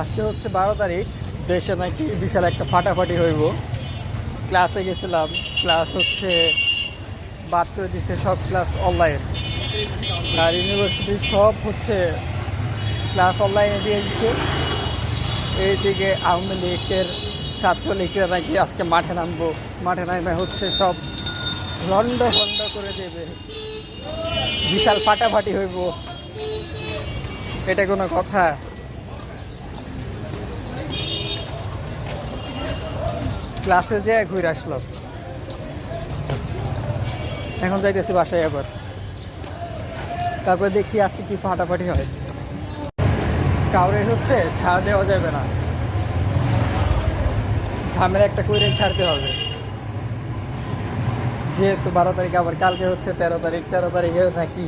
আজকে হচ্ছে 12 তারিখ। দেশে নাকি বিশাল একটা ফাটাফাটি হইব। ক্লাসে গেছিলাম, ক্লাস হচ্ছে বাদ করে দিচ্ছে, সব ক্লাস অনলাইন। আর ইউনিভার্সিটির সব হচ্ছে ক্লাস অনলাইনে দিয়ে দিচ্ছে। এইদিকে আওয়ামী লীগের ছাত্রলীগরা নাকি আজকে মাঠে নামবো, মাঠে নামে হচ্ছে সব লন্ড ভন্ড করে দেবে, বিশাল ফাটাফাটি হইব। এটা কোনো কথা? ক্লাসে যেয়ে ঘুরে আসলাম, এখন যাইতেছি বাসায় আবার। তারপরে দেখি আজকে কি ফাটাফাটি হয়। কাউরে হচ্ছে ছাড় দেওয়া যাবে না, ঝামেলা একটা করে ছাড়তে হবে। যেহেতু 12 তারিখ, আবার কালকে হচ্ছে 13 তারিখ, 13 তারিখে নাকি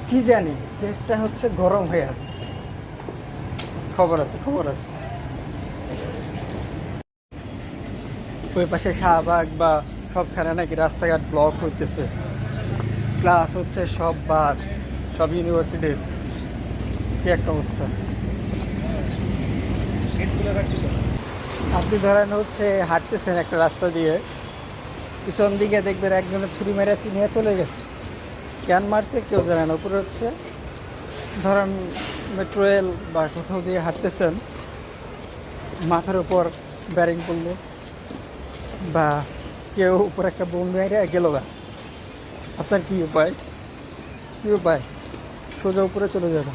কি জানি দেশটা হচ্ছে গরম হয়ে আছে। খবর আছে, খবর আছে। ওই পাশে শাহবাগ বা সবখানে নাকি রাস্তাঘাট ব্লক হইতেছে, ক্লাস হচ্ছে সব বাদ, সব ইউনিভার্সিটির। কি একটা অবস্থা! আপনি ধরেন হচ্ছে হাঁটতেছেন একটা রাস্তা দিয়ে, পিছন দিকে দেখবেন একজনের ছুরি মেরে চিনিয়ে চলে গেছে। ক্যান মারতে কেউ জানে না। উপরে হচ্ছে ধরেন মেট্রো রেল বা কোথাও দিয়ে হাঁটতেছেন, মাথার উপর ব্যারিং পড়লো বা কেউ উপর একটা বোম মেরে গেল গা, আপনার কি উপায়? কি উপায়? সোজা উপরে চলে যাবে।